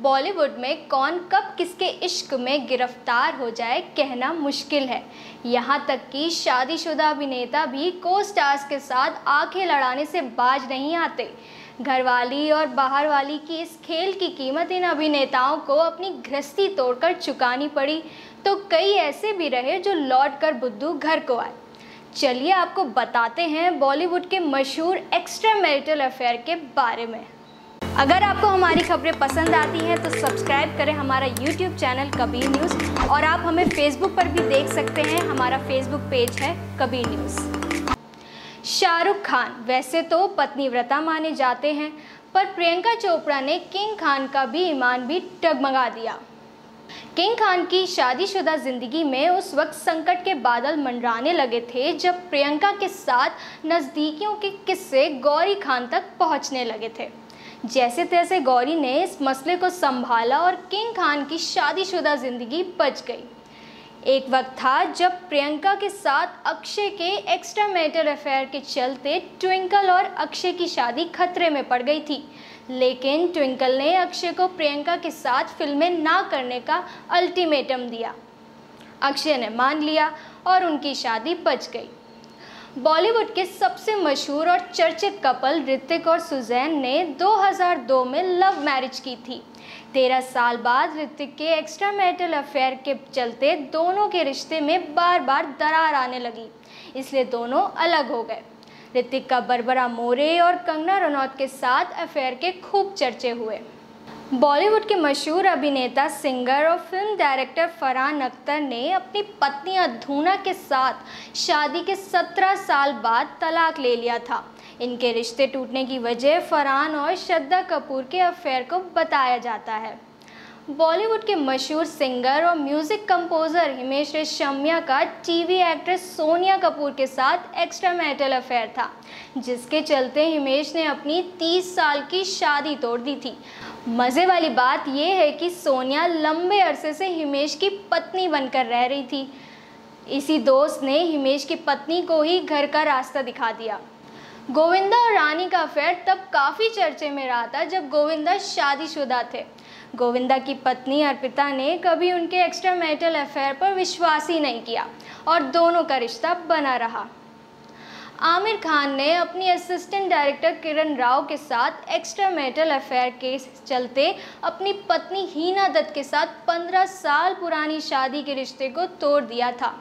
बॉलीवुड में कौन कब किसके इश्क में गिरफ्तार हो जाए कहना मुश्किल है। यहाँ तक कि शादीशुदा अभिनेता भी को स्टार्स के साथ आंखें लड़ाने से बाज नहीं आते। घरवाली और बाहर वाली की इस खेल की कीमत इन अभिनेताओं को अपनी गृहस्थी तोड़कर चुकानी पड़ी, तो कई ऐसे भी रहे जो लौट कर बुद्धू घर को आए। चलिए आपको बताते हैं बॉलीवुड के मशहूर एक्स्ट्रा मैरिटल अफेयर के बारे में। अगर आपको हमारी खबरें पसंद आती हैं तो सब्सक्राइब करें हमारा यूट्यूब चैनल कबीर न्यूज़, और आप हमें फेसबुक पर भी देख सकते हैं। हमारा फेसबुक पेज है कबीर न्यूज़। शाहरुख खान वैसे तो पत्नीव्रता माने जाते हैं, पर प्रियंका चोपड़ा ने किंग खान का भी ईमान भी डगमगा दिया। किंग खान की शादीशुदा जिंदगी में उस वक्त संकट के बादल मंडराने लगे थे जब प्रियंका के साथ नज़दीकियों के किस्से गौरी खान तक पहुंचने लगे थे। जैसे तैसे गौरी ने इस मसले को संभाला और किंग खान की शादीशुदा जिंदगी बच गई। एक वक्त था जब प्रियंका के साथ अक्षय के एक्स्ट्रा मैरिटल अफेयर के चलते ट्विंकल और अक्षय की शादी खतरे में पड़ गई थी, लेकिन ट्विंकल ने अक्षय को प्रियंका के साथ फिल्में ना करने का अल्टीमेटम दिया। अक्षय ने मान लिया और उनकी शादी बच गई। बॉलीवुड के सबसे मशहूर और चर्चित कपल ऋतिक और सुजैन ने 2002 में लव मैरिज की थी। 13 साल बाद ऋतिक के एक्स्ट्रा मैरिटल अफेयर के चलते दोनों के रिश्ते में बार बार दरार आने लगी, इसलिए दोनों अलग हो गए। ऋतिक का बरबरा मोरे और कंगना रनौत के साथ अफेयर के खूब चर्चे हुए। बॉलीवुड के मशहूर अभिनेता, सिंगर और फिल्म डायरेक्टर फरहान अख्तर ने अपनी पत्नी अधूना के साथ शादी के 17 साल बाद तलाक ले लिया था। इनके रिश्ते टूटने की वजह फरहान और श्रद्धा कपूर के अफेयर को बताया जाता है। बॉलीवुड के मशहूर सिंगर और म्यूज़िक कंपोज़र हिमेश रेशमिया का टीवी एक्ट्रेस सोनिया कपूर के साथ एक्स्ट्रा मैरिटल अफेयर था, जिसके चलते हिमेश ने अपनी 30 साल की शादी तोड़ दी थी। मज़े वाली बात यह है कि सोनिया लंबे अरसे से हिमेश की पत्नी बनकर रह रही थी। इसी दोस्त ने हिमेश की पत्नी को ही घर का रास्ता दिखा दिया। गोविंदा और रानी का अफेयर तब काफ़ी चर्चे में रहा था जब गोविंदा शादीशुदा थे। गोविंदा की पत्नी अर्पिता ने कभी उनके एक्स्ट्रा मैरिटल अफेयर पर विश्वास ही नहीं किया और दोनों का रिश्ता बना रहा। आमिर खान ने अपनी असिस्टेंट डायरेक्टर किरण राव के साथ एक्स्ट्रा मैरिटल अफेयर के चलते अपनी पत्नी हीना दत्त के साथ 15 साल पुरानी शादी के रिश्ते को तोड़ दिया था।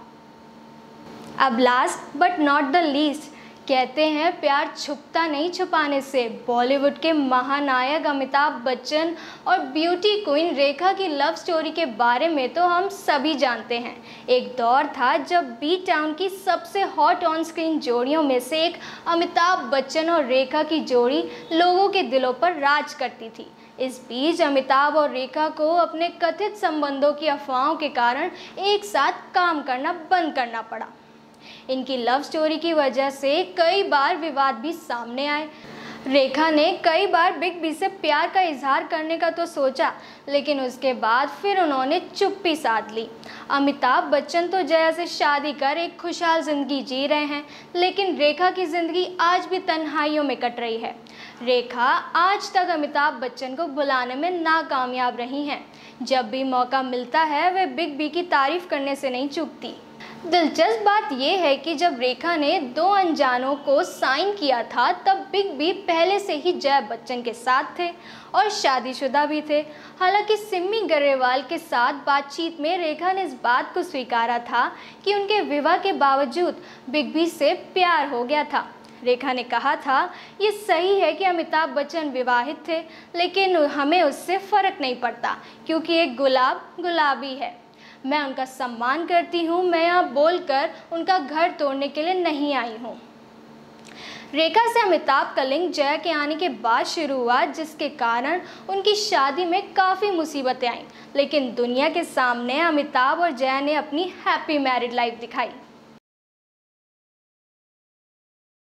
अब last but not the least, कहते हैं प्यार छुपता नहीं छुपाने से। बॉलीवुड के महानायक अमिताभ बच्चन और ब्यूटी क्वीन रेखा की लव स्टोरी के बारे में तो हम सभी जानते हैं। एक दौर था जब बी टाउन की सबसे हॉट ऑन स्क्रीन जोड़ियों में से एक अमिताभ बच्चन और रेखा की जोड़ी लोगों के दिलों पर राज करती थी। इस बीच अमिताभ और रेखा को अपने कथित संबंधों की अफवाहों के कारण एक साथ काम करना बंद करना पड़ा। इनकी लव स्टोरी की वजह से कई बार विवाद भी सामने आए। रेखा ने कई बार बिग बी से प्यार का इजहार करने का तो सोचा, लेकिन उसके बाद फिर उन्होंने चुप्पी साध ली। अमिताभ बच्चन तो जया से शादी कर एक खुशहाल ज़िंदगी जी रहे हैं, लेकिन रेखा की ज़िंदगी आज भी तन्हाइयों में कट रही है। रेखा आज तक अमिताभ बच्चन को बुलाने में नाकामयाब रही हैं। जब भी मौका मिलता है वे बिग बी की तारीफ़ करने से नहीं चूकती। दिलचस्प बात यह है कि जब रेखा ने 2 अनजानों को साइन किया था तब बिग बी पहले से ही जया बच्चन के साथ थे और शादीशुदा भी थे। हालांकि सिमी ग्रेवाल के साथ बातचीत में रेखा ने इस बात को स्वीकारा था कि उनके विवाह के बावजूद बिग बी से प्यार हो गया था। रेखा ने कहा था, ये सही है कि अमिताभ बच्चन विवाहित थे, लेकिन हमें उससे फ़र्क नहीं पड़ता क्योंकि एक गुलाब गुलाबी है। मैं उनका सम्मान करती हूँ। मैं यहाँ बोलकर उनका घर तोड़ने के लिए नहीं आई हूँ। रेखा से अमिताभ का लिंक जया के आने के बाद शुरू हुआ, जिसके कारण उनकी शादी में काफ़ी मुसीबतें आईं, लेकिन दुनिया के सामने अमिताभ और जया ने अपनी हैप्पी मैरिड लाइफ दिखाई।